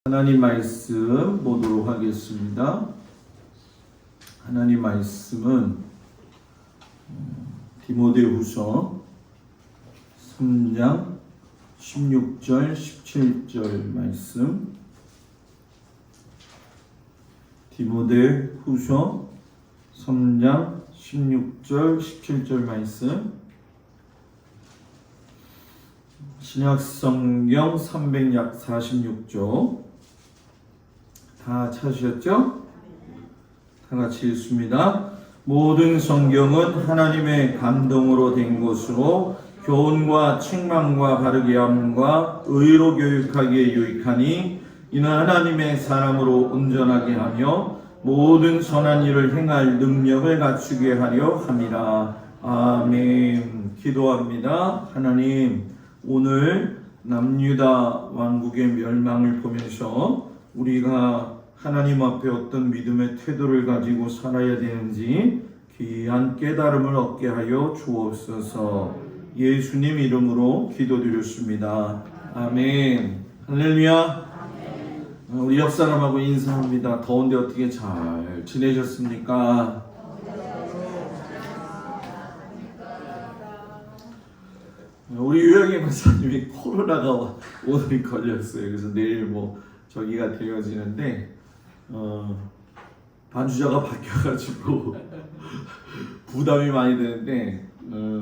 하나님 말씀 보도록 하겠습니다. 하나님 말씀은 디모데후서 3장 16절 17절 말씀. 디모데후서 3장 16절 17절 말씀. 신약성경 346조 다 찾으셨죠? 다 같이 읽습니다. 모든 성경은 하나님의 감동으로 된 것으로 교훈과 책망과 바르게 함과 의로 교육하기에 유익하니 이는 하나님의 사람으로 온전하게 하며 모든 선한 일을 행할 능력을 갖추게 하려 함이라. 아멘. 기도합니다. 하나님, 오늘 남유다 왕국의 멸망을 보면서 우리가 하나님 앞에 어떤 믿음의 태도를 가지고 살아야 되는지 귀한 깨달음을 얻게 하여 주옵소서. 예수님 이름으로 기도드렸습니다. 아멘. 할렐루야. 우리 옆 사람하고 인사합니다. 더운데 어떻게 잘 지내셨습니까? 우리 유영애 목사님이 코로나가 오늘 걸렸어요. 그래서 내일 저기가 되어지는데 반주자가 바뀌어가지고 부담이 많이 되는데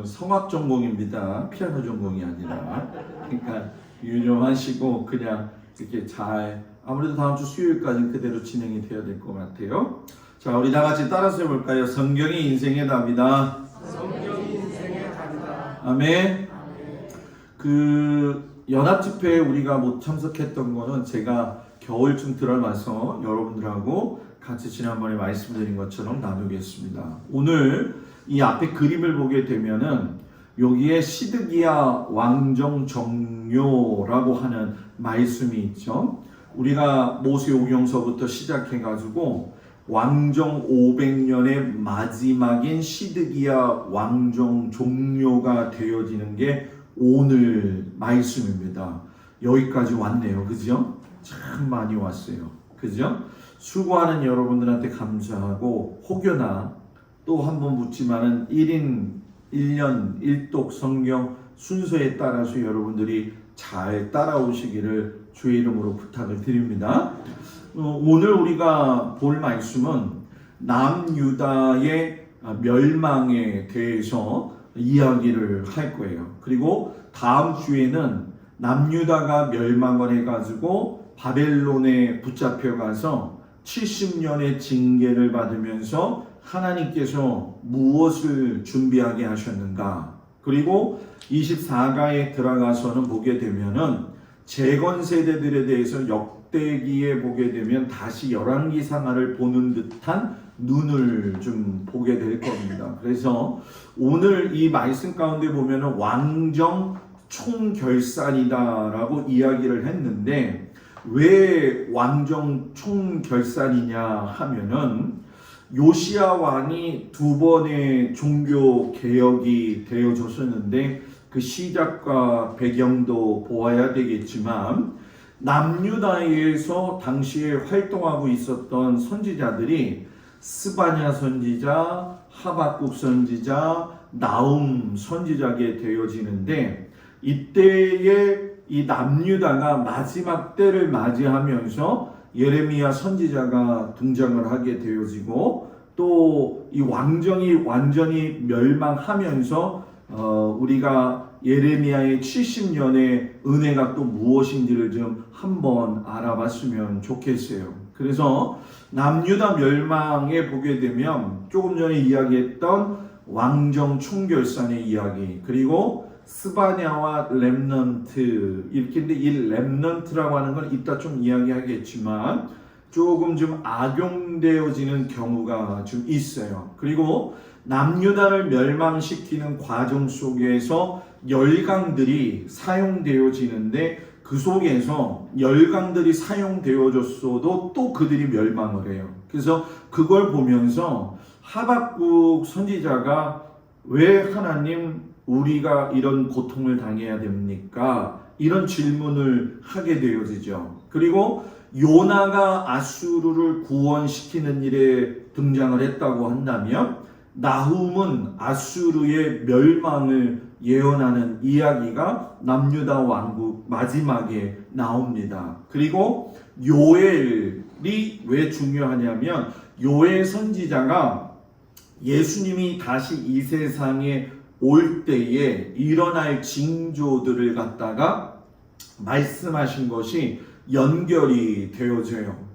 성악 전공입니다. 피아노 전공이 아니라. 그러니까 유념하시고 그냥 이렇게 잘 아무래도 다음 주 수요일까지는 그대로 진행이 돼야 될 것 같아요. 자, 우리 다 같이 따라서 해볼까요? 성경이 인생의 답이다. 성경이 인생의 답이다. 아멘. 연합 집회에 우리가 못 참석했던 거는 제가 겨울쯤 들어가서 여러분들하고 같이 지난번에 말씀드린 것처럼 나누겠습니다. 오늘 이 앞에 그림을 보게 되면은 여기에 시드기야 왕정 정료라고 하는 말씀이 있죠. 우리가 모세오경서부터 시작해가지고 왕정 500년의 마지막인 시드기야 왕정 종료가 되어지는 게 오늘 말씀입니다. 여기까지 왔네요. 그죠? 참 많이 왔어요. 그죠? 수고하는 여러분들한테 감사하고 혹여나 또 한 번 묻지만은 1인 1년 1독 성경 순서에 따라서 여러분들이 잘 따라오시기를 주의 이름으로 부탁을 드립니다. 오늘 우리가 볼 말씀은 남유다의 멸망에 대해서 이야기를 할 거예요. 그리고 다음 주에는 남유다가 멸망을 해가지고 바벨론에 붙잡혀가서 70년의 징계를 받으면서 하나님께서 무엇을 준비하게 하셨는가. 그리고 24가에 들어가서는 보게 되면은 재건 세대들에 대해서 역대기에 보게 되면 다시 열왕기상하를 보는 듯한 눈을 좀 보게 될 겁니다. 그래서 오늘 이 말씀 가운데 보면은 왕정 총결산이다라고 이야기를 했는데 왜 왕정 총결산이냐 하면은 요시야 왕이 두 번의 종교 개혁이 되어졌었는데 그 시작과 배경도 보아야 되겠지만 남유다에서 당시에 활동하고 있었던 선지자들이 스바냐 선지자, 하박국 선지자, 나움 선지자게 되어지는데 이때에 이 남유다가 마지막 때를 맞이하면서 예레미야 선지자가 등장을 하게 되어지고 또 이 왕정이 완전히 멸망하면서 우리가 예레미야의 70년의 은혜가 또 무엇인지를 좀 한번 알아봤으면 좋겠어요. 그래서 남유다 멸망에 보게 되면 조금 전에 이야기했던 왕정 총결산의 이야기, 그리고 스바냐와 렘넌트 이렇게. 근데 이 렘넌트라고 하는 건 이따 좀 이야기하겠지만 조금 좀 악용되어지는 경우가 좀 있어요. 그리고 남유다를 멸망시키는 과정 속에서 열강들이 사용되어지는데 그 속에서 열강들이 사용되어졌어도 또 그들이 멸망을 해요. 그래서 그걸 보면서 하박국 선지자가 왜 하나님 우리가 이런 고통을 당해야 됩니까? 이런 질문을 하게 되어지죠. 그리고 요나가 아수르를 구원시키는 일에 등장을 했다고 한다면 나훔은 아수르의 멸망을 예언하는 이야기가 남유다 왕국 마지막에 나옵니다. 그리고 요엘이 왜 중요하냐면 요엘 선지자가 예수님이 다시 이 세상에 올 때에 일어날 징조들을 갖다가 말씀하신 것이 연결이 되어져요.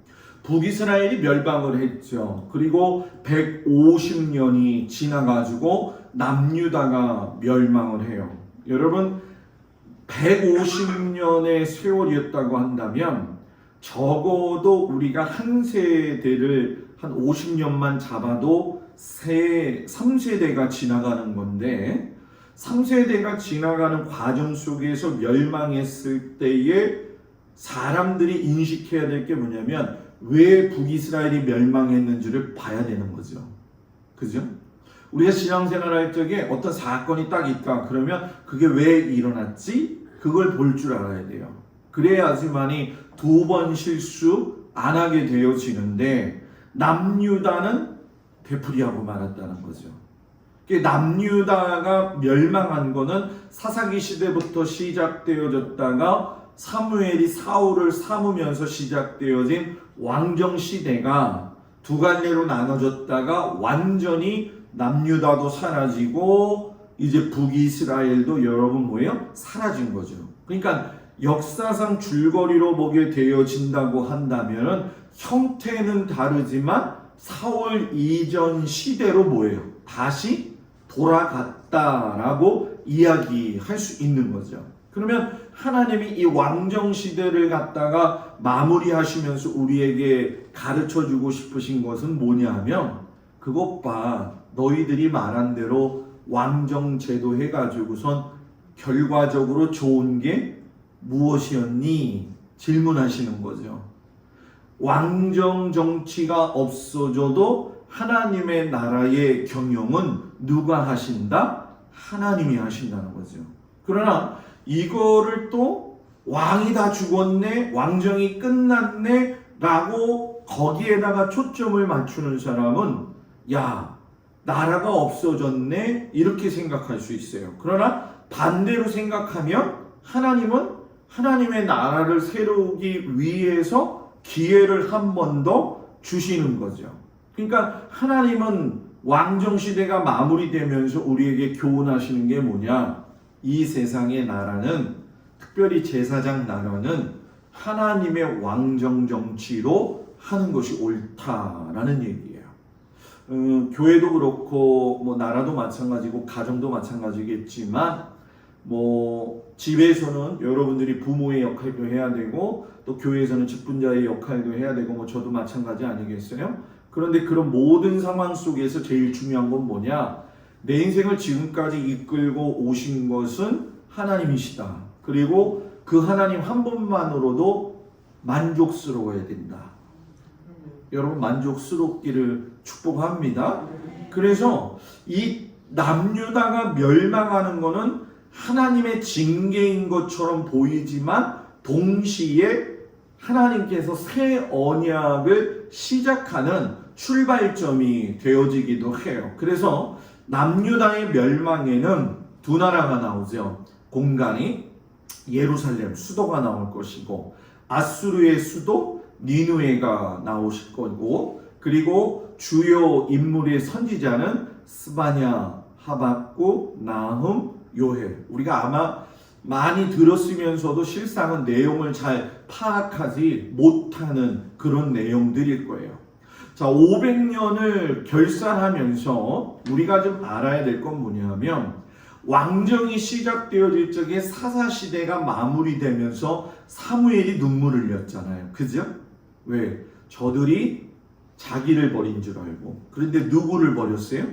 북이스라엘이 멸망을 했죠. 그리고 150년이 지나가지고 남유다가 멸망을 해요. 여러분 150년의 세월이었다고 한다면 적어도 우리가 한 세대를 한 50년만 잡아도 3세대가 지나가는 건데 3세대가 지나가는 과정 속에서 멸망했을 때에 사람들이 인식해야 될 게 뭐냐면 왜 북이스라엘이 멸망했는지를 봐야 되는 거죠. 그죠? 우리가 신앙생활 할 적에 어떤 사건이 딱 있다 그러면 그게 왜 일어났지? 그걸 볼 줄 알아야 돼요. 그래야지만이 두 번 실수 안 하게 되어지는데 남유다는 되풀이하고 말았다는 거죠. 남유다가 멸망한 거는 사사기 시대부터 시작되어졌다가 사무엘이 사울을 삼으면서 시작되어진 왕정 시대가 두 갈래로 나눠졌다가 완전히 남유다도 사라지고 이제 북이스라엘도 여러분 뭐예요? 사라진 거죠. 그러니까 역사상 줄거리로 보게 되어진다고 한다면 형태는 다르지만 사울 이전 시대로 뭐예요? 다시 돌아갔다라고 이야기할 수 있는 거죠. 그러면 하나님이 이 왕정 시대를 갖다가 마무리하시면서 우리에게 가르쳐주고 싶으신 것은 뭐냐 하면 그것 봐 너희들이 말한 대로 왕정 제도 해가지고선 결과적으로 좋은 게 무엇이었니? 질문하시는 거죠. 왕정 정치가 없어져도 하나님의 나라의 경영은 누가 하신다? 하나님이 하신다는 거죠. 그러나 이거를 또 왕이 다 죽었네, 왕정이 끝났네 라고 거기에다가 초점을 맞추는 사람은 야, 나라가 없어졌네 이렇게 생각할 수 있어요. 그러나 반대로 생각하면 하나님은 하나님의 나라를 세우기 위해서 기회를 한 번 더 주시는 거죠. 그러니까 하나님은 왕정시대가 마무리되면서 우리에게 교훈하시는 게 뭐냐? 이 세상의 나라는 특별히 제사장 나라는 하나님의 왕정 정치로 하는 것이 옳다라는 얘기예요. 교회도 그렇고 뭐 나라도 마찬가지고 가정도 마찬가지겠지만 뭐 집에서는 여러분들이 부모의 역할도 해야 되고 또 교회에서는 직분자의 역할도 해야 되고 뭐 저도 마찬가지 아니겠어요? 그런데 그런 모든 상황 속에서 제일 중요한 건 뭐냐? 내 인생을 지금까지 이끌고 오신 것은 하나님이시다. 그리고 그 하나님 한 분만으로도 만족스러워야 된다. 여러분 만족스럽기를 축복합니다. 그래서 이 남유다가 멸망하는 것은 하나님의 징계인 것처럼 보이지만 동시에 하나님께서 새 언약을 시작하는 출발점이 되어지기도 해요. 그래서 남유다의 멸망에는 두 나라가 나오죠. 공간이 예루살렘 수도가 나올 것이고 아수르의 수도 니누에가 나오실 거고 그리고 주요 인물의 선지자는 스바냐, 하박국, 나훔, 요엘. 우리가 아마 많이 들었으면서도 실상은 내용을 잘 파악하지 못하는 그런 내용들일 거예요. 자, 500년을 결산하면서 우리가 좀 알아야 될 건 뭐냐면 왕정이 시작되어질 적에 사사시대가 마무리되면서 사무엘이 눈물을 흘렸잖아요. 그죠? 왜? 저들이 자기를 버린 줄 알고. 그런데 누구를 버렸어요?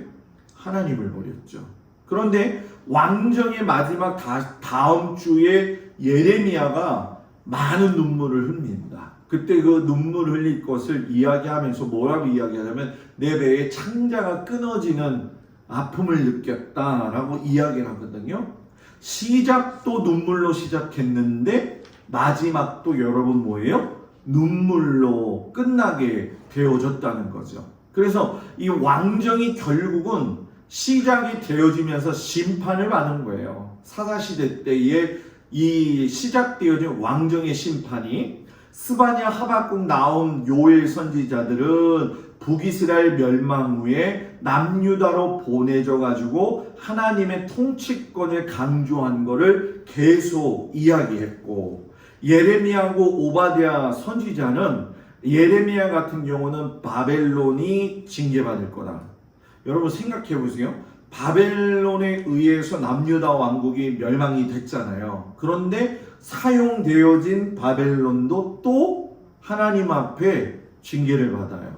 하나님을 버렸죠. 그런데 왕정의 마지막 다음 주에 예레미야가 많은 눈물을 흘립니다. 그때 그 눈물 흘릴 것을 이야기하면서 뭐라고 이야기하냐면 내 배에 창자가 끊어지는 아픔을 느꼈다라고 이야기를 하거든요. 시작도 눈물로 시작했는데 마지막도 여러분 뭐예요? 눈물로 끝나게 되어졌다는 거죠. 그래서 이 왕정이 결국은 시작이 되어지면서 심판을 받는 거예요. 사사시대 때에 이 시작되어진 왕정의 심판이 스바냐 하박국 나온 요엘 선지자들은 북이스라엘 멸망 후에 남유다로 보내져 가지고 하나님의 통치권을 강조한 것을 계속 이야기했고, 예레미야하고 오바댜 선지자는 예레미야 같은 경우는 바벨론이 징계받을 거다. 여러분 생각해 보세요. 바벨론에 의해서 남유다 왕국이 멸망이 됐잖아요. 그런데 사용되어진 바벨론도 또 하나님 앞에 징계를 받아요.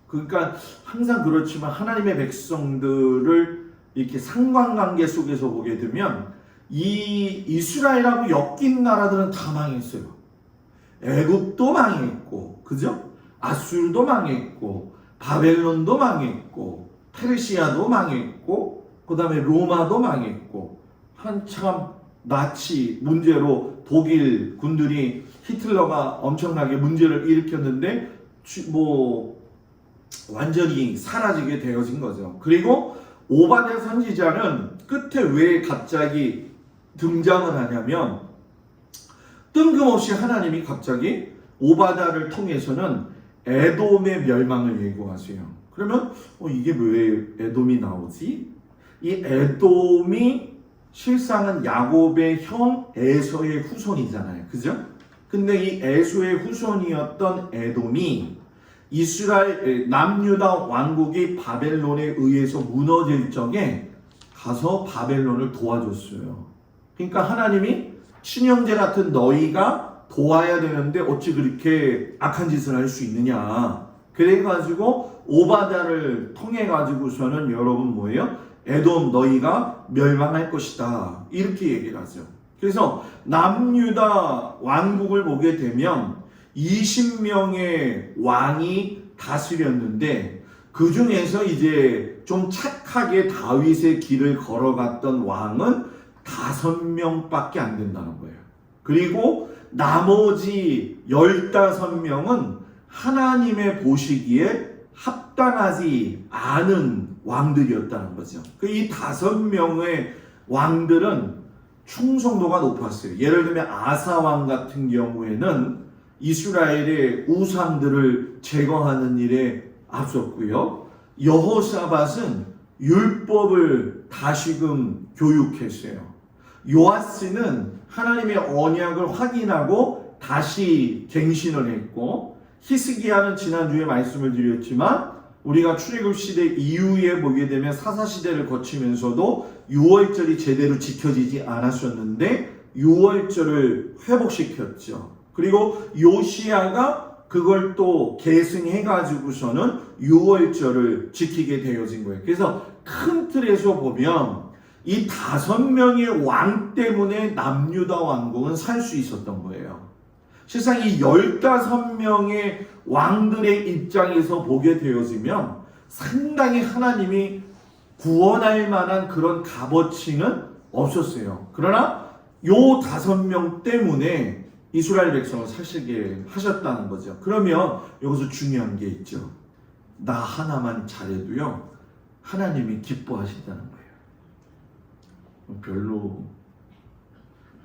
그러니까 항상 그렇지만 하나님의 백성들을 이렇게 상관관계 속에서 보게 되면 이 이스라엘하고 엮인 나라들은 다 망했어요. 애굽도 망했고, 그죠? 아수르도 망했고, 바벨론도 망했고, 페르시아도 망했고, 그 다음에 로마도 망했고, 한참 나치 문제로 독일 군들이 히틀러가 엄청나게 문제를 일으켰는데 완전히 사라지게 되어진 거죠. 그리고 오바댜 선지자는 끝에 왜 갑자기 등장을 하냐면, 뜬금없이 하나님이 갑자기 오바댜를 통해서는 에돔의 멸망을 예고하세요. 그러면 이게 왜 에돔이 나오지? 이 에돔이 실상은 야곱의 형 에서의 후손이잖아요. 그죠? 근데 이 에서의 후손이었던 에돔이 이스라엘 남유다 왕국이 바벨론에 의해서 무너질 적에 가서 바벨론을 도와줬어요. 그러니까 하나님이 친형제 같은 너희가 도와야 되는데 어찌 그렇게 악한 짓을 할 수 있느냐. 그래가지고 오바댜를 통해 가지고서는 여러분 뭐예요? 에돔 너희가 멸망할 것이다. 이렇게 얘기를 하죠. 그래서 남유다 왕국을 보게 되면 20명의 왕이 다스렸는데 그 중에서 이제 좀 착하게 다윗의 길을 걸어갔던 왕은 5명밖에 안 된다는 거예요. 그리고 나머지 15명은 하나님의 보시기에 합당하지 않은 왕들이었다는 거죠. 이 5명의 왕들은 충성도가 높았어요. 예를 들면 아사 왕 같은 경우에는 이스라엘의 우상들을 제거하는 일에 앞섰고요. 여호사밧은 율법을 다시금 교육했어요. 요아스는 하나님의 언약을 확인하고 다시 갱신을 했고, 히스기야는 지난주에 말씀을 드렸지만 우리가 출애굽 시대 이후에 보게 되면 사사시대를 거치면서도 유월절이 제대로 지켜지지 않았었는데 유월절을 회복시켰죠. 그리고 요시야가 그걸 또 계승해 가지고서는 유월절을 지키게 되어진 거예요. 그래서 큰 틀에서 보면 이 5명의 왕 때문에 남유다 왕국은 살 수 있었던 거예요. 실상 이 15명의 왕들의 입장에서 보게 되어지면 상당히 하나님이 구원할 만한 그런 값어치는 없었어요. 그러나 요 5명 때문에 이스라엘 백성을 사시게 하셨다는 거죠. 그러면 여기서 중요한 게 있죠. 나 하나만 잘해도요 하나님이 기뻐하신다는 거예요. 별로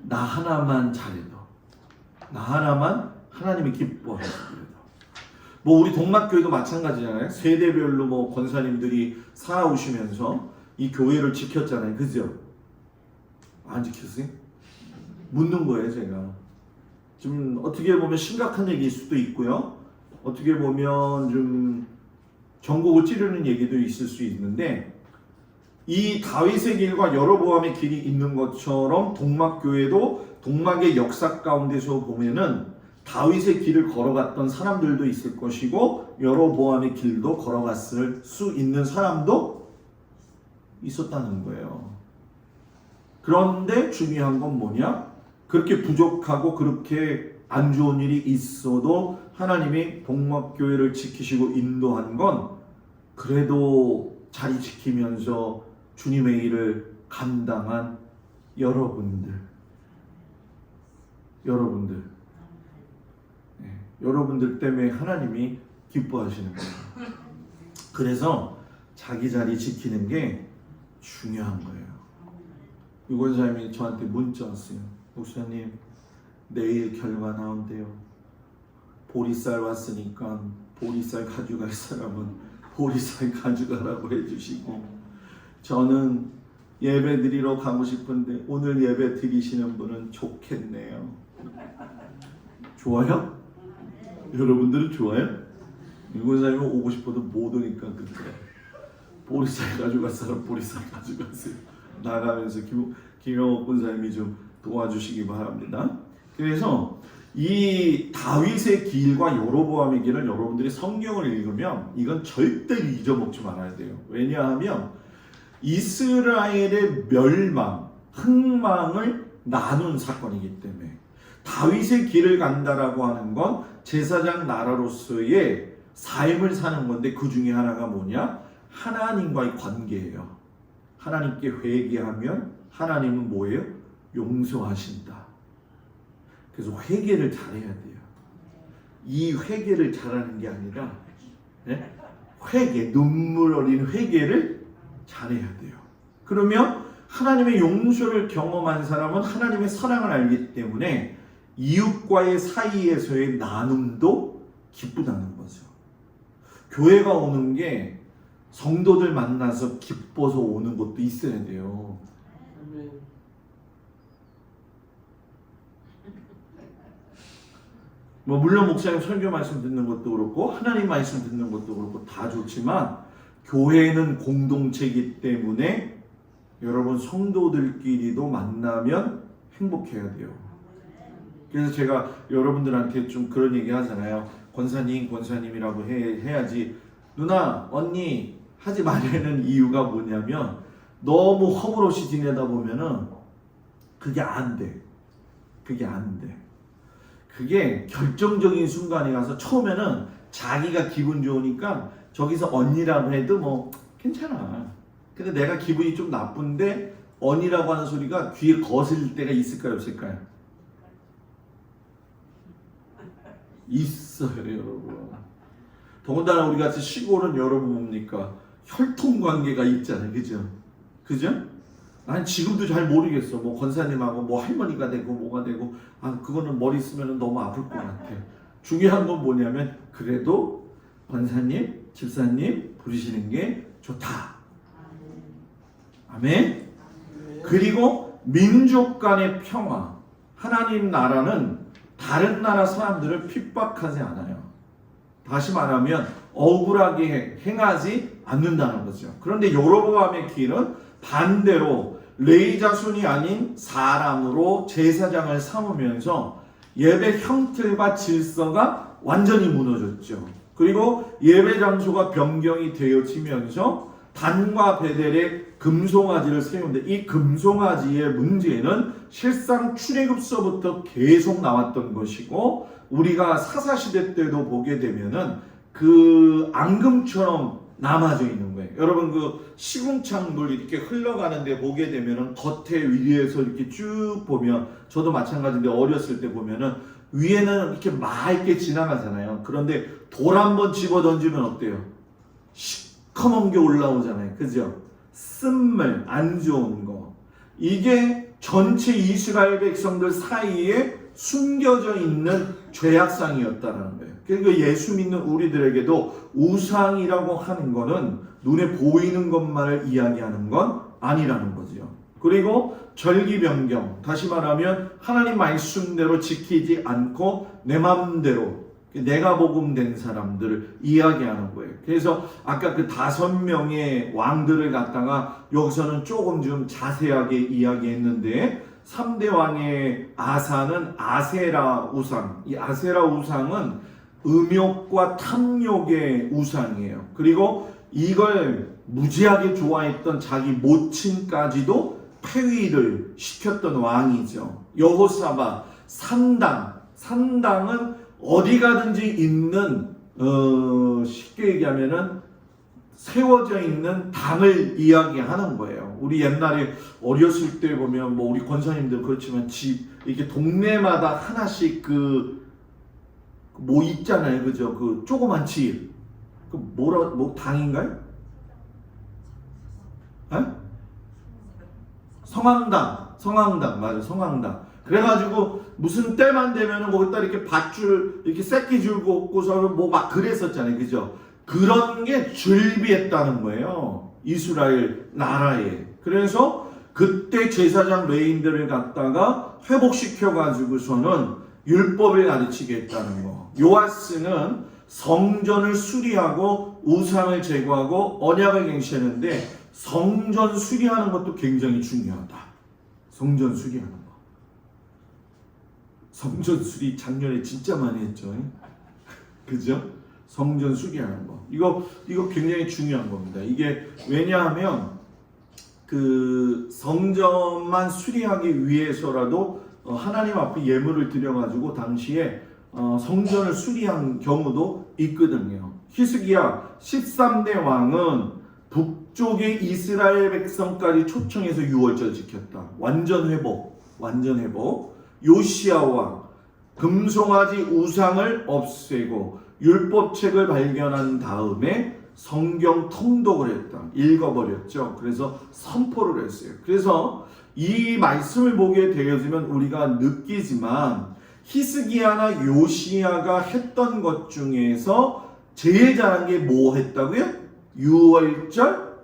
나 하나만 잘해도, 나 하나만 하나님이 기뻐하시더라도. 우리 동막교회도 마찬가지잖아요. 세대별로 권사님들이 살아오시면서 이 교회를 지켰잖아요. 그죠? 안 지켰어요? 묻는 거예요, 제가. 좀 어떻게 보면 심각한 얘기일 수도 있고요. 어떻게 보면 좀 전곡을 찌르는 얘기도 있을 수 있는데, 이 다윗의 길과 여로보암의 길이 있는 것처럼 동막교회도 동막의 역사 가운데서 보면은 다윗의 길을 걸어갔던 사람들도 있을 것이고 여로보암의 길도 걸어갔을 수 있는 사람도 있었다는 거예요. 그런데 중요한 건 뭐냐? 그렇게 부족하고 그렇게 안 좋은 일이 있어도 하나님이 동막교회를 지키시고 인도한 건 그래도 자리 지키면서 주님의 일을 감당한 여러분들, 여러분들 때문에 하나님이 기뻐하시는 거예요. 그래서 자기 자리 지키는 게 중요한 거예요. 유권사님이 저한테 문자 왔어요. 목사님, 내일 결과 나온대요. 보리쌀 왔으니까 보리쌀 가져갈 사람은 보리쌀 가져가라고 해주시고, 저는 예배 드리러 가고 싶은데 오늘 예배 드리시는 분은 좋겠네요. 좋아요? 여러분들은 좋아요? 유권사님은 오고 싶어도 못 오니까 그때 보리쌀 가져갈 사람 보리쌀 가져가세요. 나가면서 김영옥 권사님이 좀 도와주시기 바랍니다. 그래서 이 다윗의 길과 여로보암의 길을 여러분들이 성경을 읽으면 이건 절대 잊어먹지 말아야 돼요. 왜냐하면 이스라엘의 멸망, 흥망을 나눈 사건이기 때문에 다윗의 길을 간다라고 하는 건 제사장 나라로서의 삶을 사는 건데, 그 중에 하나가 뭐냐? 하나님과의 관계예요. 하나님께 회개하면 하나님은 뭐예요? 용서하신다. 그래서 회개를 잘해야 돼요. 이 회개를 잘하는 게 아니라 회개, 눈물 어린 회개를 잘해야 돼요. 그러면 하나님의 용서를 경험한 사람은 하나님의 사랑을 알기 때문에 이웃과의 사이에서의 나눔도 기쁘다는 거죠. 교회가 오는 게 성도들 만나서 기뻐서 오는 것도 있어야 돼요. 물론 목사님 설교 말씀 듣는 것도 그렇고 하나님 말씀 듣는 것도 그렇고 다 좋지만, 교회는 공동체이기 때문에 여러분 성도들끼리도 만나면 행복해야 돼요. 그래서 제가 여러분들한테 좀 그런 얘기 하잖아요. 권사님이라고 해야지. 누나, 언니 하지 말라는 이유가 뭐냐면, 너무 허물없이 지내다 보면은 그게 안 돼. 그게 결정적인 순간에 가서 처음에는 자기가 기분 좋으니까 저기서 언니라고 해도 뭐 괜찮아. 근데 내가 기분이 좀 나쁜데 언니라고 하는 소리가 귀에 거슬릴 때가 있을까요, 없을까요? 있어요, 여러분. 더군다나 우리 같이 시골은 여러분 뭡니까? 혈통 관계가 있잖아요, 그죠? 난 지금도 잘 모르겠어. 뭐 권사님하고 뭐 할머니가 되고 뭐가 되고, 그거는 머리 쓰면 너무 아플 것 같아. 중요한 건 뭐냐면, 그래도 권사님, 집사님 부르시는 게 좋다. 아멘. 그리고 민족 간의 평화. 하나님 나라는 다른 나라 사람들을 핍박하지 않아요. 다시 말하면 억울하게 행하지 않는다는 거죠. 그런데 여로보암의 길은 반대로 레위 자손이 아닌 사람으로 제사장을 삼으면서 예배 형틀과 질서가 완전히 무너졌죠. 그리고 예배 장소가 변경이 되어지면서 단과 베델에 금송아지를 세우는데, 이 금송아지의 문제는 실상 출애굽서부터 계속 나왔던 것이고, 우리가 사사시대 때도 보게 되면은 그 앙금처럼 남아져 있는 거예요. 여러분, 그 시궁창 물 이렇게 흘러가는데 보게 되면은 겉에 위에서 이렇게 쭉 보면, 저도 마찬가지인데 어렸을 때 보면은 위에는 이렇게 맑게 지나가잖아요. 그런데 돌 한번 집어 던지면 어때요? 시커먼 게 올라오잖아요. 그죠? 쓴물, 안 좋은 거. 이게 전체 이스라엘 백성들 사이에 숨겨져 있는 죄악상이었다는 거예요. 그러니까 예수 믿는 우리들에게도 우상이라고 하는 것은 눈에 보이는 것만을 이야기하는 건 아니라는 거죠. 그리고 절기 변경, 다시 말하면 하나님 말씀대로 지키지 않고 내 마음대로 내가 복음된 사람들을 이야기하는 거예요. 그래서 아까 그 5명의 왕들을 갖다가 여기서는 조금 좀 자세하게 이야기했는데, 3대 왕의 아사는 아세라 우상. 이 아세라 우상은 음욕과 탐욕의 우상이에요. 그리고 이걸 무지하게 좋아했던 자기 모친까지도 폐위를 시켰던 왕이죠. 여호사밧, 산당은 어디 가든지 있는, 쉽게 얘기하면은 세워져 있는 당을 이야기하는 거예요. 우리 옛날에 어렸을 때 보면 뭐 우리 권사님들 그렇지만 집 이렇게 동네마다 하나씩 그 뭐 있잖아요, 그죠? 그 조그만 집, 그 뭐 당인가요? 에? 성황당 맞아, 성황당. 그래가지고 무슨 때만 되면은 거기다 이렇게 밧줄 이렇게 새끼 줄 긋고서 뭐 막 그랬었잖아요, 그죠? 그런 게 즐비했다는 거예요, 이스라엘 나라에. 그래서 그때 제사장 레인들을 갖다가 회복시켜가지고서는 율법을 가르치겠다는 거. 요아스는 성전을 수리하고 우상을 제거하고 언약을 갱신하는데 성전 수리하는 것도 굉장히 중요하다. 성전 수리하는 거. 성전 수리 작년에 진짜 많이 했죠. 그죠? 성전 수리하는 거. 이거 굉장히 중요한 겁니다. 이게 왜냐하면 그 성전만 수리하기 위해서라도 하나님 앞에 예물을 드려가지고 당시에 성전을 수리한 경우도 있거든요. 히스기야 13대 왕은 북쪽의 이스라엘 백성까지 초청해서 유월절 지켰다. 완전 회복. 요시야 왕 금송아지 우상을 없애고 율법책을 발견한 다음에 성경 통독을 했다. 읽어버렸죠. 그래서 선포를 했어요. 그래서 이 말씀을 보게 되어지면 우리가 느끼지만 히스기야나 요시야가 했던 것 중에서 제일 잘한 게 뭐 했다고요? 유월절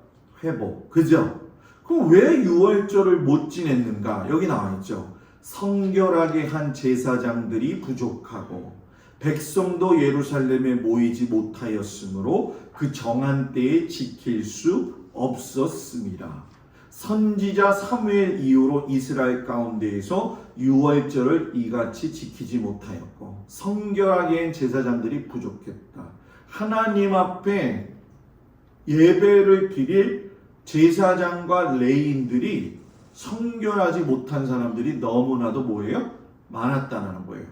회복. 그죠? 그럼 왜 유월절을 못 지냈는가? 여기 나와 있죠. 성결하게 한 제사장들이 부족하고 백성도 예루살렘에 모이지 못하였으므로 그 정한 때에 지킬 수 없었습니다. 선지자 사무엘 이후로 이스라엘 가운데에서 유월절을 이같이 지키지 못하였고 성결하게 한 제사장들이 부족했다. 하나님 앞에 예배를 드릴 제사장과 레인들이 성결하지 못한 사람들이 너무나도 뭐예요? 많았다는 거예요.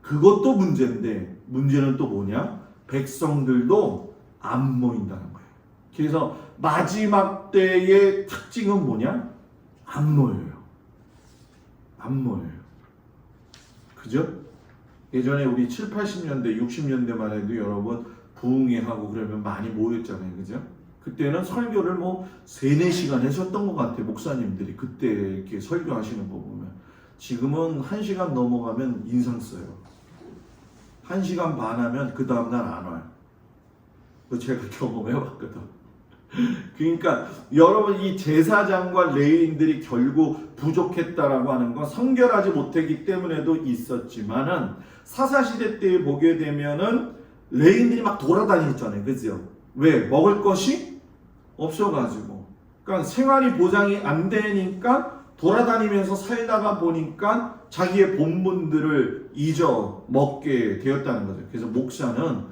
그것도 문제인데 문제는 또 뭐냐? 백성들도 안 모인다는 거예요. 그래서 마지막 때의 특징은 뭐냐? 안 모여요. 그죠? 예전에 우리 7, 80년대, 60년대만 해도 여러분 부흥회하고 그러면 많이 모였잖아요. 그죠? 그때는 설교를 뭐 3, 4시간 하셨던 것 같아요. 목사님들이 그때 이렇게 설교하시는 거 보면. 지금은 1시간 넘어가면 인상 써요. 1시간 반 하면 그 다음날 안 와요. 제가 경험해봤거든. 그러니까 여러분 이 제사장과 레위인들이 결국 부족했다라고 하는 건 성결하지 못했기 때문에도 있었지만은 사사시대 때 보게 되면은 레위인들이 막 돌아다녔잖아요. 그죠? 왜? 먹을 것이 없어가지고. 그러니까 생활이 보장이 안 되니까 돌아다니면서 살다가 보니까 자기의 본분들을 잊어먹게 되었다는 거죠. 그래서 목사는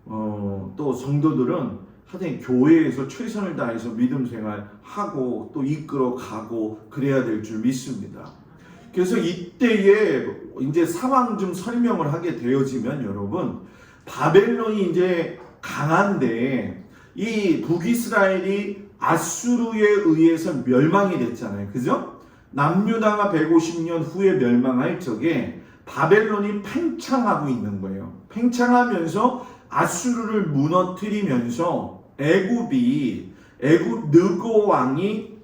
또 성도들은 하여튼 교회에서 최선을 다해서 믿음 생활하고 또 이끌어 가고 그래야 될 줄 믿습니다. 그래서 이때에 이제 상황 좀 설명을 하게 되어지면 여러분 바벨론이 이제 강한데 이 북이스라엘이 아수르에 의해서 멸망이 됐잖아요. 그죠? 남유다가 150년 후에 멸망할 적에 바벨론이 팽창하고 있는 거예요. 팽창하면서 아수르를 무너뜨리면서 애굽 느고 왕이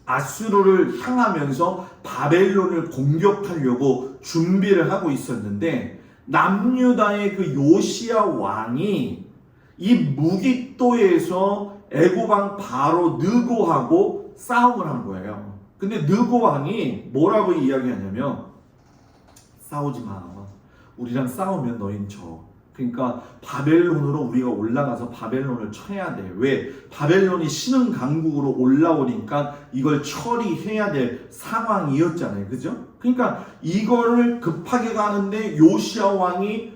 아수르를 향하면서 바벨론을 공격하려고 준비를 하고 있었는데 남유다의 그 요시야 왕이 이 무깃도에서 애굽 왕 바로 느고하고 싸움을 한 거예요. 근데 느고 왕이 뭐라고 이야기하냐면 싸우지 마. 우리랑 싸우면 너희는 져. 그러니까 바벨론으로 우리가 올라가서 바벨론을 쳐야 돼. 왜? 바벨론이 신흥 강국으로 올라오니까 이걸 처리해야 될 상황이었잖아요. 그죠? 그러니까 이거를 급하게 가는데 요시야 왕이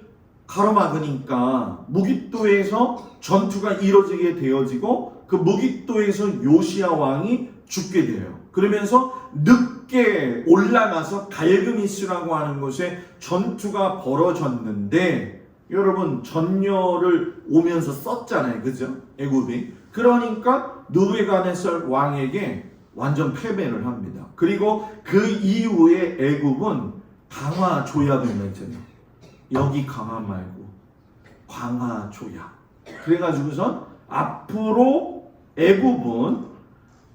가로막으니까 무깃도에서 전투가 이루어지게 되어지고 그 무깃도에서 요시야 왕이 죽게 돼요. 그러면서 늦게 올라가서 갈그미스라고 하는 곳에 전투가 벌어졌는데 여러분 전열을 오면서 썼잖아요. 그죠? 애굽이. 그러니까 느부갓네살 왕에게 완전 패배를 합니다. 그리고 그 이후에 애굽은 강화 조약을 맺어요. 여기 강화 말고 광화조약. 그래가지고선 앞으로 애굽은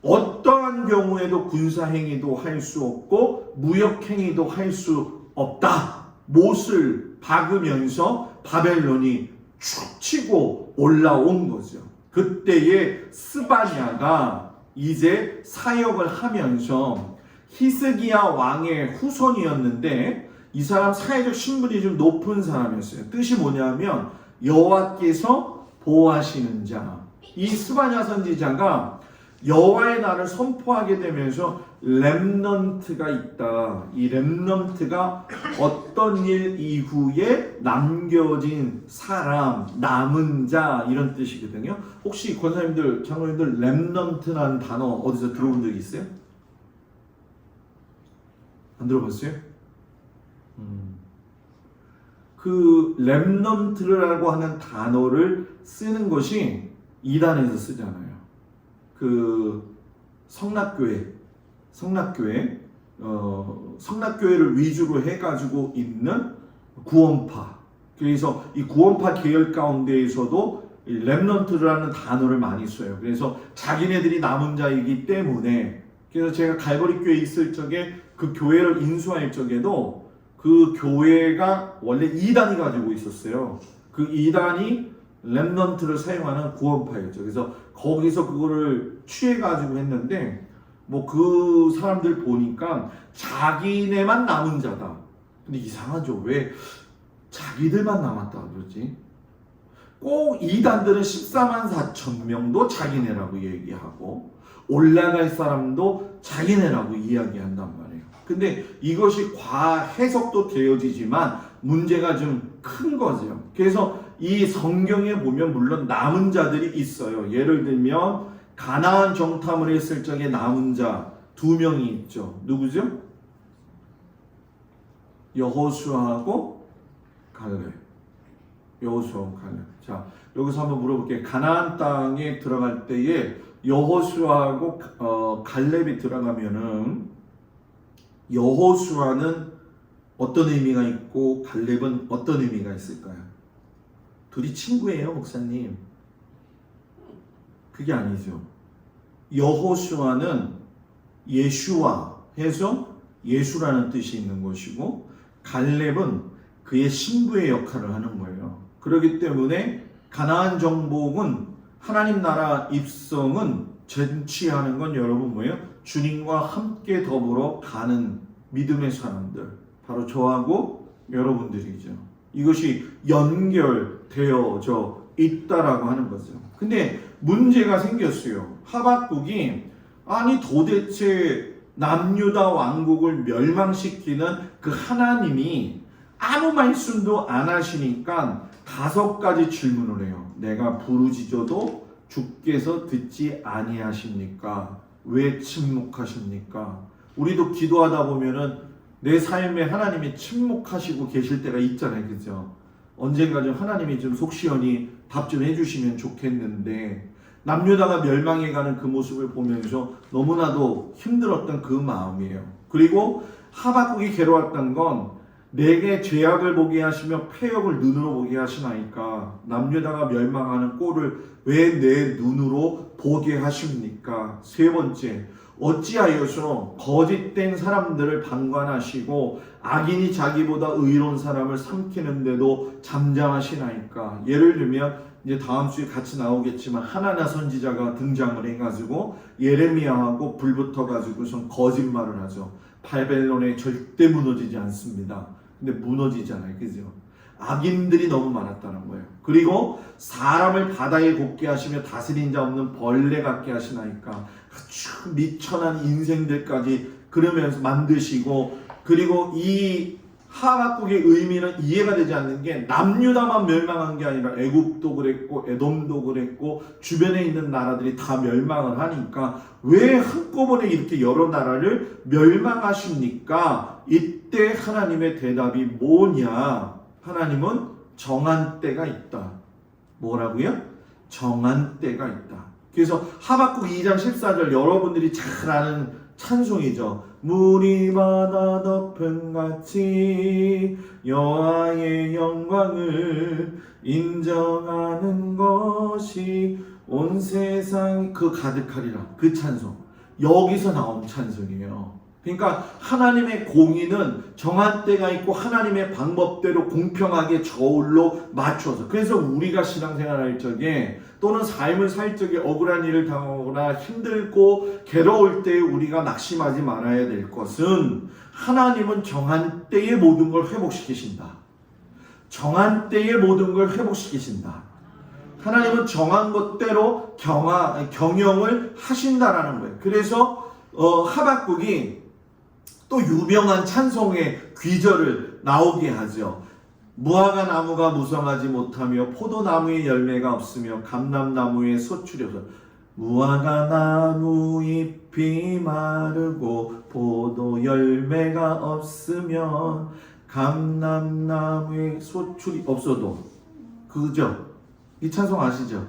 어떠한 경우에도 군사행위도 할 수 없고 무역행위도 할 수 없다. 못을 박으면서 바벨론이 축 치고 올라온 거죠. 그때에 스바냐가 이제 사역을 하면서 히스기야 왕의 후손이었는데 이 사람 사회적 신분이 좀 높은 사람이었어요. 뜻이 뭐냐면 여호와께서 보호하시는 자. 이 스바냐 선지자가 여호와의 날을 선포하게 되면서 렘넌트가 있다. 이 렘넌트가 어떤 일 이후에 남겨진 사람, 남은 자 이런 뜻이거든요. 혹시 권사님들, 장로님들 렘넌트라는 단어 어디서 들어본 적 있어요? 안 들어봤어요? 그 렘넌트라고 하는 단어를 쓰는 것이 이단에서 쓰잖아요. 그 성락교회를 위주로 해가지고 있는 구원파. 그래서 이 구원파 계열 가운데에서도 렘넌트라는 단어를 많이 써요. 그래서 자기네들이 남은 자이기 때문에. 그래서 제가 갈보리 교회에 있을 적에 그 교회를 인수할 적에도 그 교회가 원래 2단이 가지고 있었어요. 그 2단이 렘넌트를 사용하는 구원파였죠. 그래서 거기서 그거를 취해가지고 했는데 뭐 그 사람들 보니까 자기네만 남은 자다. 근데 이상하죠. 왜 자기들만 남았다 그러지? 꼭 2단들은 14만 4천 명도 자기네라고 얘기하고 올라갈 사람도 자기네라고 이야기한단 말이에요. 근데 이것이 과해석도 되어지지만 문제가 좀 큰 거죠. 그래서 이 성경에 보면 물론 남은 자들이 있어요. 예를 들면 가나안 정탐을 했을 적에 남은 자 2명이 있죠. 누구죠? 여호수아하고 갈렙. 여호수아하고 갈렙. 자, 여기서 한번 물어볼게요. 가나안 땅에 들어갈 때에 여호수아하고 갈렙이 들어가면은 여호수아는 어떤 의미가 있고 갈렙은 어떤 의미가 있을까요? 둘이 친구예요, 목사님. 그게 아니죠. 여호수아는 예슈와 해서 예수라는 뜻이 있는 것이고 갈렙은 그의 신부의 역할을 하는 거예요. 그렇기 때문에 가나안 정복은 하나님 나라 입성은 쟁취하는 건 여러분 뭐예요? 주님과 함께 더불어 가는 믿음의 사람들, 바로 저하고 여러분들이죠. 이것이 연결되어져 있다라고 하는 거죠. 근데 문제가 생겼어요. 하박국이 아니 도대체 남유다 왕국을 멸망시키는 그 하나님이 아무 말씀도 안 하시니까 5가지 질문을 해요. 내가 부르짖어도 주께서 듣지 아니하십니까? 왜 침묵하십니까? 우리도 기도하다 보면은 내 삶에 하나님이 침묵하시고 계실 때가 있잖아요. 그죠? 언젠가 좀 하나님이 좀 속시원히 답 좀 해주시면 좋겠는데 남유다가 멸망해가는 그 모습을 보면서 너무나도 힘들었던 그 마음이에요. 그리고 하박국이 괴로웠던 건 내게 죄악을 보게 하시며 패역을 눈으로 보게 하시나이까 남유다가 멸망하는 꼴을 왜 내 눈으로 보게 하십니까? 3번째, 어찌하여서 거짓된 사람들을 방관하시고 악인이 자기보다 의로운 사람을 삼키는데도 잠잠하시나이까? 예를 들면 이제 다음 주에 같이 나오겠지만 하나냐 선지자가 등장을 해가지고 예레미야하고 불붙어가지고선 거짓말을 하죠. 바벨론에 절대 무너지지 않습니다. 근데 무너지잖아요. 그죠? 악인들이 너무 많았다는 거예요. 그리고 사람을 바다에 곱게 하시며 다스린 자 없는 벌레 같게 하시나이까? 아주 미천한 인생들까지 그러면서 만드시고, 그리고 이 하박국의 의미는 이해가 되지 않는 게 남유다만 멸망한 게 아니라 애굽도 그랬고 에돔도 그랬고 주변에 있는 나라들이 다 멸망을 하니까 왜 한꺼번에 이렇게 여러 나라를 멸망하십니까? 이때 하나님의 대답이 뭐냐? 하나님은 정한 때가 있다. 뭐라고요? 정한 때가 있다. 그래서 하박국 2장 14절 여러분들이 잘 아는 찬송이죠. 물이 바다 덮은같이 여호와의 영광을 인정하는 것이 온 세상 그 가득하리라. 그 찬송, 여기서 나온 찬송이에요. 그러니까 하나님의 공의는 정한 때가 있고 하나님의 방법대로 공평하게 저울로 맞춰서, 그래서 우리가 신앙생활할 적에 또는 삶을 살 적에 억울한 일을 당하거나 힘들고 괴로울 때 우리가 낙심하지 말아야 될 것은 하나님은 정한 때에 모든 걸 회복시키신다. 정한 때에 모든 걸 회복시키신다. 하나님은 정한 것대로 경영을 하신다라는 거예요. 그래서 하박국이 또 유명한 찬송의 귀절을 나오게 하죠. 무화과 나무가 무성하지 못하며 포도나무의 열매가 없으며 감람나무에 소출이 없어. 무화과 나무 잎이 마르고 포도 열매가 없으면 감람나무에 소출이 없어도. 그죠? 이 찬송 아시죠?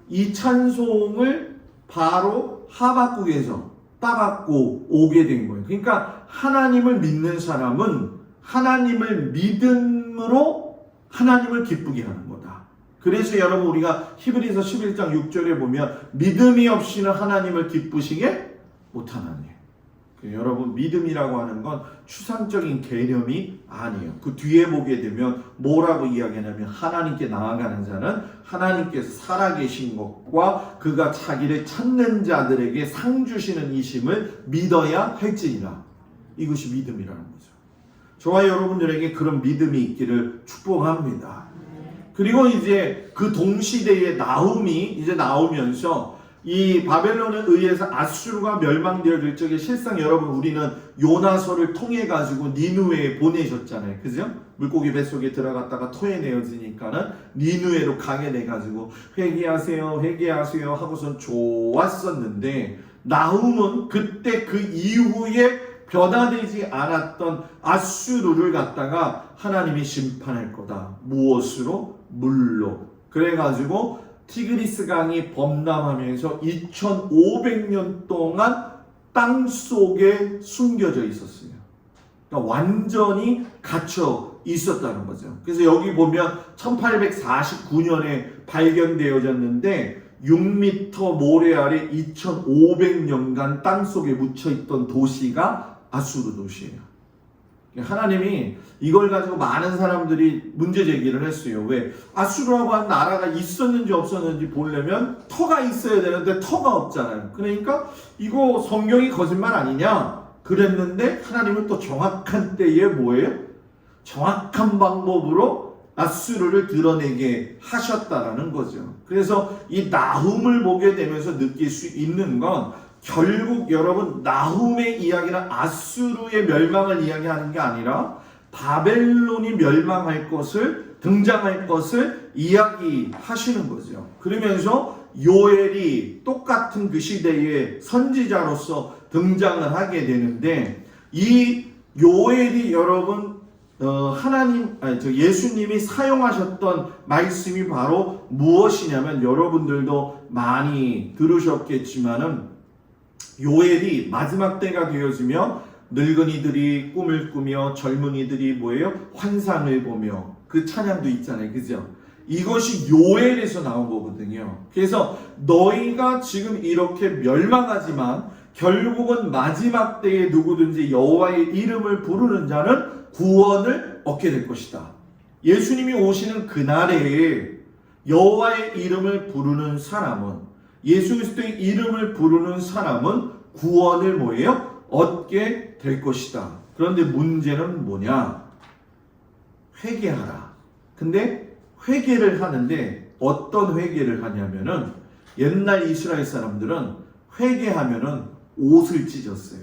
이 찬송을 바로 하박국에서 따갖고 오게 된 거예요. 그러니까 하나님을 믿는 사람은 하나님을 믿음으로 하나님을 기쁘게 하는 거다. 그래서 여러분 우리가 히브리서 11장 6절에 보면 믿음이 없이는 하나님을 기쁘시게 못하나니. 여러분 믿음이라고 하는 건 추상적인 개념이 아니에요. 그 뒤에 보게 되면 뭐라고 이야기하냐면 하나님께 나아가는 자는 하나님께서 살아계신 것과 그가 자기를 찾는 자들에게 상 주시는 이심을 믿어야 할지니라. 이것이 믿음이라는 거죠. 저와 여러분들에게 그런 믿음이 있기를 축복합니다. 그리고 이제 그 동시대에 나훔이 이제 나오면서 이 바벨론에 의해서 아수르가 멸망되어질 적에 실상 여러분 우리는 요나서를 통해 가지고 니누에에 보내셨잖아요. 그죠? 물고기 뱃속에 들어갔다가 토해내어지니까는 니누에로 가게 돼가지고 회개하세요 회개하세요 하고선 좋았었는데, 나훔은 그때 그 이후에 변화되지 않았던 아수르를 갖다가 하나님이 심판할 거다. 무엇으로? 물로. 그래가지고 티그리스 강이 범람하면서 2500년 동안 땅 속에 숨겨져 있었어요. 그러니까 완전히 갇혀 있었다는 거죠. 그래서 여기 보면 1849년에 발견되어졌는데 6m 모래 아래 2500년간 땅 속에 묻혀있던 도시가 아수르 도시예요. 하나님이 이걸 가지고 많은 사람들이 문제 제기를 했어요. 왜? 아수르라고 한 나라가 있었는지 없었는지 보려면 터가 있어야 되는데 터가 없잖아요. 그러니까 이거 성경이 거짓말 아니냐 그랬는데 하나님은 또 정확한 때에 뭐예요? 정확한 방법으로 아수르를 드러내게 하셨다라는 거죠. 그래서 이 나훔을 보게 되면서 느낄 수 있는 건 결국 여러분 나훔의 이야기는 아수르의 멸망을 이야기하는 게 아니라 바벨론이 멸망할 것을, 등장할 것을 이야기하시는 거죠. 그러면서 요엘이 똑같은 그 시대의 선지자로서 등장을 하게 되는데, 이 요엘이 여러분 예수님이 사용하셨던 말씀이 바로 무엇이냐면, 여러분들도 많이 들으셨겠지만은 요엘이 마지막 때가 되어지며 늙은이들이 꿈을 꾸며 젊은이들이 뭐예요? 환상을 보며, 그 찬양도 있잖아요. 그죠? 이것이 요엘에서 나온 거거든요. 그래서 너희가 지금 이렇게 멸망하지만 결국은 마지막 때에 누구든지 여호와의 이름을 부르는 자는 구원을 얻게 될 것이다. 예수님이 오시는 그날에 여호와의 이름을 부르는 사람은, 예수 그리스도의 이름을 부르는 사람은 구원을 뭐예요? 얻게 될 것이다. 그런데 문제는 뭐냐? 회개하라. 근데 회개를 하는데 어떤 회개를 하냐면은, 옛날 이스라엘 사람들은 회개하면은 옷을 찢었어요.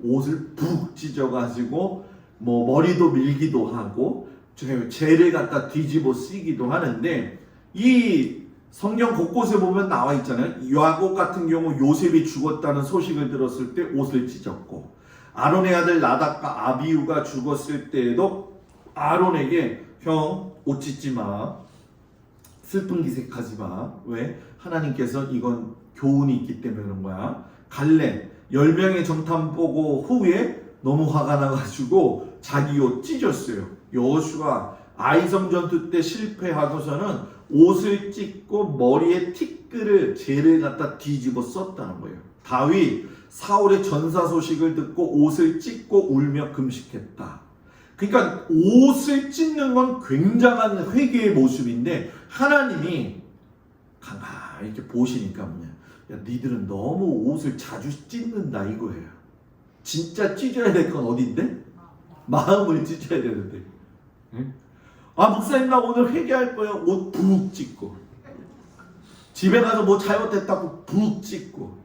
옷을 푹 찢어가지고 뭐 머리도 밀기도 하고 죄를 갖다 뒤집어 쓰기도 하는데, 이 성경 곳곳에 보면 나와 있잖아요. 야곱 같은 경우 요셉이 죽었다는 소식을 들었을 때 옷을 찢었고, 아론의 아들 나답과 아비후가 죽었을 때에도 아론에게 형 옷 찢지 마, 슬픈 기색하지 마. 왜? 하나님께서 이건 교훈이 있기 때문에 그런 거야. 갈렙, 10명의 정탐 보고 후에 너무 화가 나가지고 자기 옷 찢었어요. 여호수아 아이성 전투 때 실패하고서는 옷을 찢고 머리에 티끌을 재를 갖다 뒤집어 썼다는 거예요. 다윗 사울의 전사 소식을 듣고 옷을 찢고 울며 금식했다. 그러니까 옷을 찢는 건 굉장한 회개의 모습인데 하나님이 가만히 이렇게 보시니까 뭐냐, 야 니들은 너무 옷을 자주 찢는다 이거예요. 진짜 찢어야 될 건 어딘데? 마음을 찢어야 되는데. 응? 아 목사님 나 오늘 회개할 거예요. 옷 푹 찢고 집에 가서 뭐 잘못했다고 푹 찢고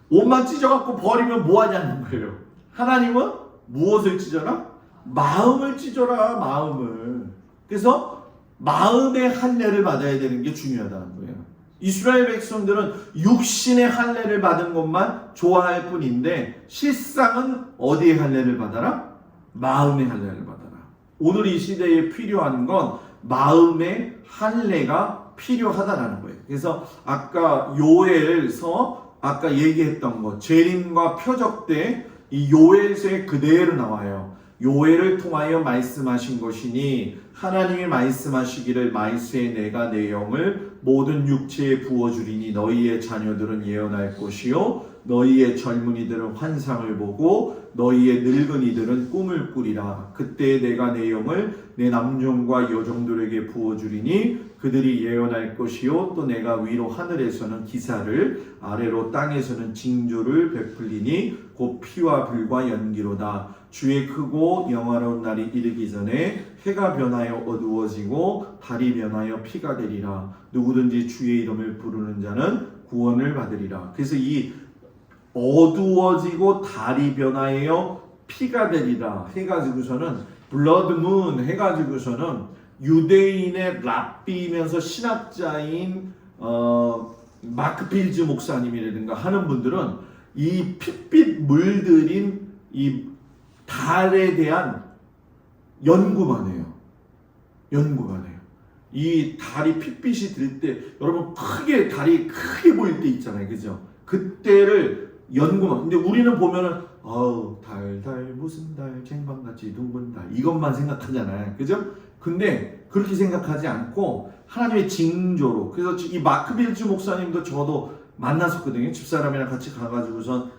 옷만 찢어갖고 버리면 뭐하냐는 거예요. 하나님은 무엇을 찢어라? 마음을 찢어라. 마음을. 그래서 마음의 할례를 받아야 되는 게 중요하다는 거예요. 이스라엘 백성들은 육신의 할례를 받은 것만 좋아할 뿐인데 실상은 어디의 할례를 받아라? 마음의 할례를 받아라. 오늘 이 시대에 필요한 건 마음의 할례가 필요하다라는 거예요. 그래서 아까 요엘서 아까 얘기했던 것 재림과 표적 때 이 요엘서에 그대로 나와요. 요엘을 통하여 말씀하신 것이니 하나님이 말씀하시기를 말세에 내가 내 영을 모든 육체에 부어주리니 너희의 자녀들은 예언할 것이요 너희의 젊은이들은 환상을 보고 너희의 늙은이들은 꿈을 꾸리라. 그때 내가 내 영을 내 남종과 여종들에게 부어주리니 그들이 예언할 것이요 또 내가 위로 하늘에서는 기사를 아래로 땅에서는 징조를 베풀리니 곧 피와 불과 연기로다. 주의 크고 영화로운 날이 이르기 전에 해가 변하여 어두워지고 달이 변하여 피가 되리라. 누구든지 주의 이름을 부르는 자는 구원을 받으리라. 그래서 이 어두워지고 달이 변하여 피가 되리라 해가지고서는 블러드 문 해가지고서는 유대인의 랍비이면서 신학자인 마크 필즈 목사님이라든가 하는 분들은 이 핏빛 물들인 이 달에 대한 연구만 해요. 연구만 해요. 이 달이 핏빛이 들 때 여러분 크게 달이 크게 보일 때 있잖아요. 그죠? 그때를 연구만. 근데 우리는 보면은 달 무슨 달 쟁반같이 둥근 달 이것만 생각하잖아요. 그죠? 근데 그렇게 생각하지 않고 하나님의 징조로. 그래서 이 마크 빌즈 목사님도 저도 만났었거든요. 집사람이랑 같이 가가지고선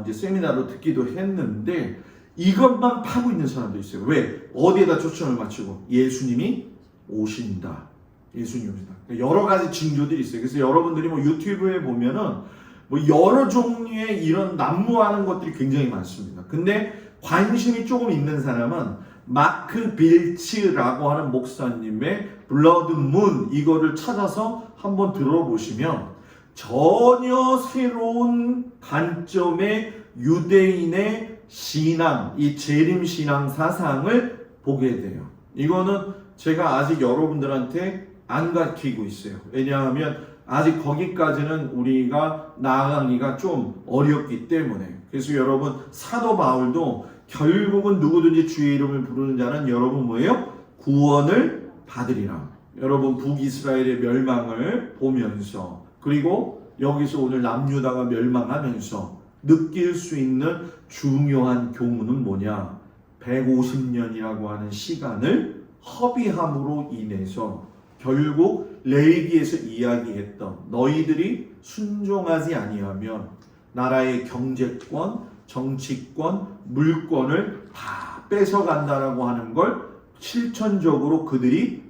이제 세미나로 듣기도 했는데 이것만 파고 있는 사람도 있어요. 왜? 어디에다 초점을 맞추고 예수님이 오신다. 예수님이 오신다. 여러 가지 징조들이 있어요. 그래서 여러분들이 뭐 유튜브에 보면은 뭐 여러 종류의 이런 난무하는 것들이 굉장히 많습니다. 근데 관심이 조금 있는 사람은 마크 빌츠라고 하는 목사님의 블러드 문 이거를 찾아서 한번 들어보시면 전혀 새로운 관점의 유대인의 신앙, 이 재림 신앙 사상을 보게 돼요. 이거는 제가 아직 여러분들한테 안 가르치고 있어요. 왜냐하면 아직 거기까지는 우리가 나아가기가 좀 어렵기 때문에. 그래서 여러분 사도 바울도 결국은 누구든지 주의 이름을 부르는 자는 여러분 뭐예요? 구원을 받으리라. 여러분 북이스라엘의 멸망을 보면서 그리고 여기서 오늘 남유다가 멸망하면서 느낄 수 있는 중요한 교훈은 뭐냐? 150년이라고 하는 시간을 허비함으로 인해서 결국 레위기에서 이야기했던 너희들이 순종하지 아니하면 나라의 경제권, 정치권, 물권을 다 뺏어간다라고 하는 걸 실천적으로 그들이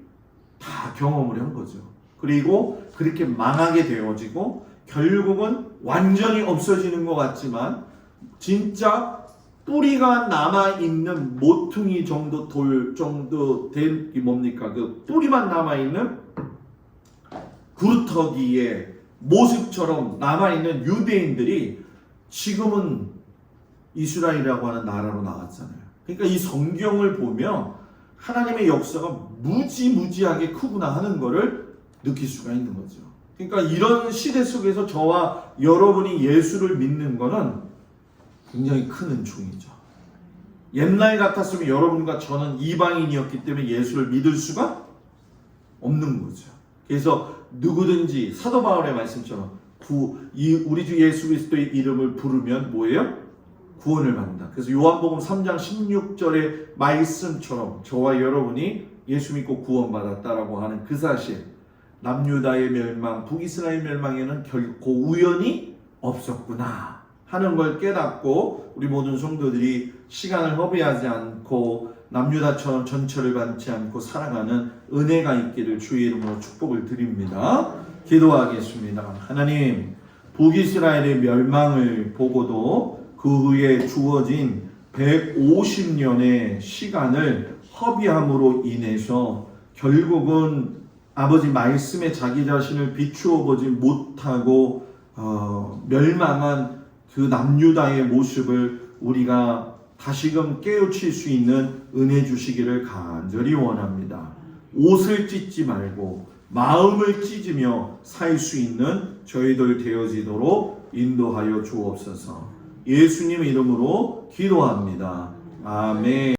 다 경험을 한 거죠. 그리고 그렇게 망하게 되어지고 결국은 완전히 없어지는 것 같지만 진짜 뿌리가 남아있는 모퉁이 정도 돌 정도 된 뭡니까? 그 뿌리만 남아있는 구루터기의 모습처럼 남아있는 유대인들이 지금은 이스라엘이라고 하는 나라로 나갔잖아요. 그러니까 이 성경을 보면 하나님의 역사가 무지무지하게 크구나 하는 것을 느낄 수가 있는 거죠. 그러니까 이런 시대 속에서 저와 여러분이 예수를 믿는 것은 굉장히 큰 은총이죠. 옛날 같았으면 여러분과 저는 이방인이었기 때문에 예수를 믿을 수가 없는 거죠. 그래서 누구든지 사도 바울의 말씀처럼 우리 주 예수 그리스도의 이름을 부르면 뭐예요? 구원을 받는다. 그래서 요한복음 3장 16절의 말씀처럼 저와 여러분이 예수 믿고 구원받았다라고 하는 그 사실, 남유다의 멸망, 북이스라엘 멸망에는 결코 우연이 없었구나 하는 걸 깨닫고 우리 모든 성도들이 시간을 허비하지 않고 남유다처럼 전철을 밟지 않고 살아가는 은혜가 있기를 주의 이름으로 축복을 드립니다. 기도하겠습니다. 하나님, 북이스라엘의 멸망을 보고도 그 후에 주어진 150년의 시간을 허비함으로 인해서 결국은 아버지 말씀에 자기 자신을 비추어 보지 못하고 멸망한 그 남유다의 모습을 우리가 다시금 깨우칠 수 있는 은혜 주시기를 간절히 원합니다. 옷을 찢지 말고 마음을 찢으며 살 수 있는 저희들 되어지도록 인도하여 주옵소서. 예수님 이름으로 기도합니다. 아멘.